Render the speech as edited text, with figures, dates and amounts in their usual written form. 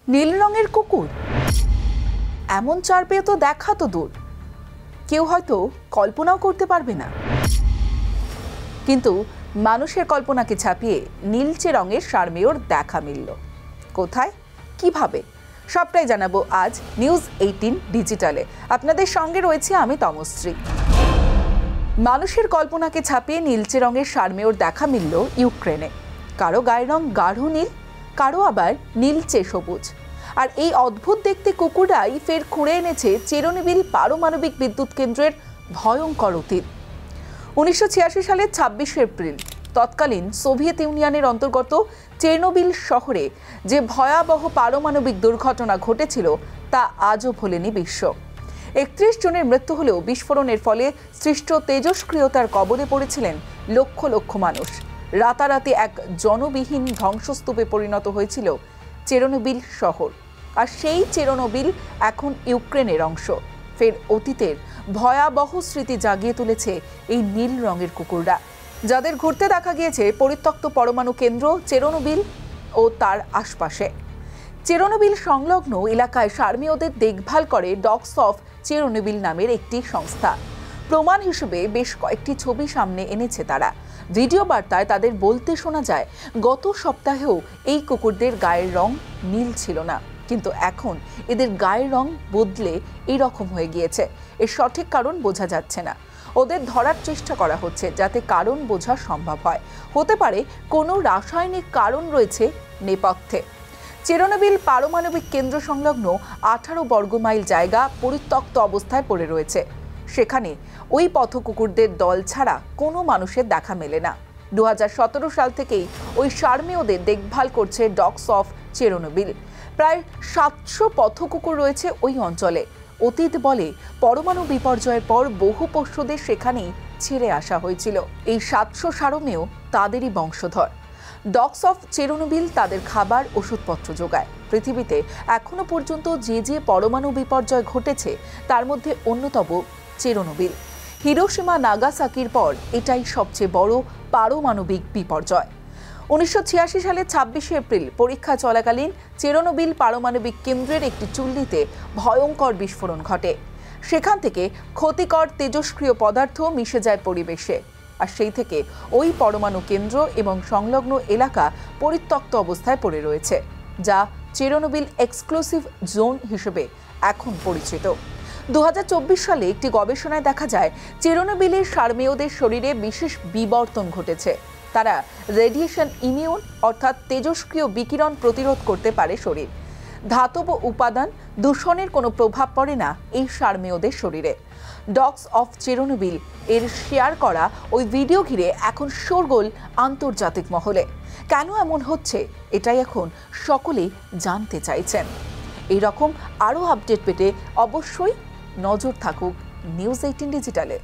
নীল রঙের কুকুর, এমন চার পেয়ে তো দেখা তো দূর, কেউ হয়তো কল্পনাও করতে পারবে না। কিন্তু মানুষের কল্পনাকে ছাপিয়ে নীলচে রঙের সারমেয়র দেখা মিলল। কোথায়, কিভাবে, সবটাই জানাবো আজ নিউজ 18 ডিজিটালে। আপনাদের সঙ্গে রয়েছে আমি তমশ্রী। মানুষের কল্পনাকে ছাপিয়ে নীলচে রঙের সারমেয়র দেখা মিলল ইউক্রেনে। কারো গায়ের রং গাঢ় নীল, কারো আবার নীলচে সবুজ। আর এই অদ্ভুত দেখতে কুকুরটাই ফের খুঁড়ে এনেছে চেরনোবিল পারমাণবিক বিদ্যুৎ কেন্দ্রের ভয়ঙ্কর অতীত। 1986 সালের 26 এপ্রিল তৎকালীন সোভিয়েত ইউনিয়নের অন্তর্গত চেরনোবিল শহরে যে ভয়াবহ পারমাণবিক দুর্ঘটনা ঘটেছিল তা আজও ভোলেনি বিশ্ব। 31 জনের মৃত্যু হলেও বিস্ফোরণের ফলে সৃষ্ট তেজস্ক্রিয়তার কবলে পড়েছিলেন লক্ষ লক্ষ মানুষ। রাতারাতি এক জনবিহীন ধ্বংসস্তূপে পরিণত হয়েছিল চেরনোবিল শহর। আর সেই চেরনোবিল এখন ইউক্রেনের অংশ। ফের অতীতের ভয়াবহ স্মৃতি জাগিয়ে তুলেছে এই নীল রঙের কুকুররা, যাদের ঘুরতে দেখা গিয়েছে পরিত্যক্ত পরমাণু কেন্দ্র চেরনোবিল ও তার আশপাশে। চেরনোবিল সংলগ্ন এলাকায় সারমেয়দের দেখভাল করে ডগস অফ চেরনোবিল নামের একটি সংস্থা। প্রমাণ হিসেবে বেশ কয়েকটি ছবি সামনে এনেছে তারা। ভিডিও বার্তায় তাদের বলতে শোনা যায়, গত সপ্তাহেও এই কুকুরদের গায়ের রং নীল ছিল না, কিন্তু এখন এদের গায়ের রং বদলে এইরকম হয়ে গিয়েছে। এর সঠিক কারণ বোঝা যাচ্ছে না। ওদের ধরার চেষ্টা করা হচ্ছে যাতে কারণ বোঝা সম্ভব হয়। হতে পারে কোনো রাসায়নিক কারণ রয়েছে নেপথ্যে। চেরনোবিল পারমাণবিক কেন্দ্র সংলগ্ন 18 বর্গমাইল জায়গা পরিত্যক্ত অবস্থায় পড়ে রয়েছে। সেখানে ওই পথকুকুরদের দল ছাড়া কোনো মানুষের দেখা মেলে না। 2017 সাল থেকেই ওই সারমেয়দের দেখভাল করছে ডগস অফ চেরনোবিল। প্রায় 700 পথকুকুর রয়েছে ওই অঞ্চলে। অতীত বলে পরমাণু বিপর্যয়ের পর বহু পোষ্যদের সেখানেই ছেড়ে আসা হয়েছিল। এই 700 সারমেয় তাদেরই বংশধর। ডগস অফ চেরনোবিল তাদের খাবার, ওষুধপত্র যোগায়। পৃথিবীতে এখনো পর্যন্ত যে পরমাণু বিপর্যয় ঘটেছে তার মধ্যে অন্যতম চেরনোবিল। হিরোশিমা নাগাসাকির পর এটাই সবচেয়ে বড় পারমাণবিক বিপর্যয়। 1986 সালের 26 এপ্রিল পরীক্ষা চলাকালীন চেরনোবিল পারমাণবিক কেন্দ্রের একটি চুল্লিতে ভয়ঙ্কর বিস্ফোরণ ঘটে। সেখান থেকে ক্ষতিকর তেজস্ক্রিয় পদার্থ মিশে যায় পরিবেশে। আর সেই থেকে ওই পরমাণু কেন্দ্র এবং সংলগ্ন এলাকা পরিত্যক্ত অবস্থায় পড়ে রয়েছে, যা চেরনোবিল এক্সক্লুসিভ জোন হিসেবে এখন পরিচিত। 2024 সালে একটি গবেষণায় দেখা যায় চেরনোবিলের সারমেয়দের শরীরে বিশেষ বিবর্তন ঘটেছে। তারা রেডিয়েশন ইমিউন, অর্থাৎ তেজস্ক্রিয় বিকিরণ প্রতিরোধ করতে পারে শরীর। ধাতব উপাদান দূষণের কোনো প্রভাব পড়ে না এই সারমেয়দের শরীরে। ডগস অফ চেরনোবিল এর শেয়ার করা ওই ভিডিও ঘিরে এখন শোরগোল আন্তর্জাতিক মহলে। কেন এমন হচ্ছে এটাই এখন সকলেই জানতে চাইছেন। এই রকম আরও আপডেট পেতে অবশ্যই নজর থাকুক নিউজ 18 ডিজিটালে।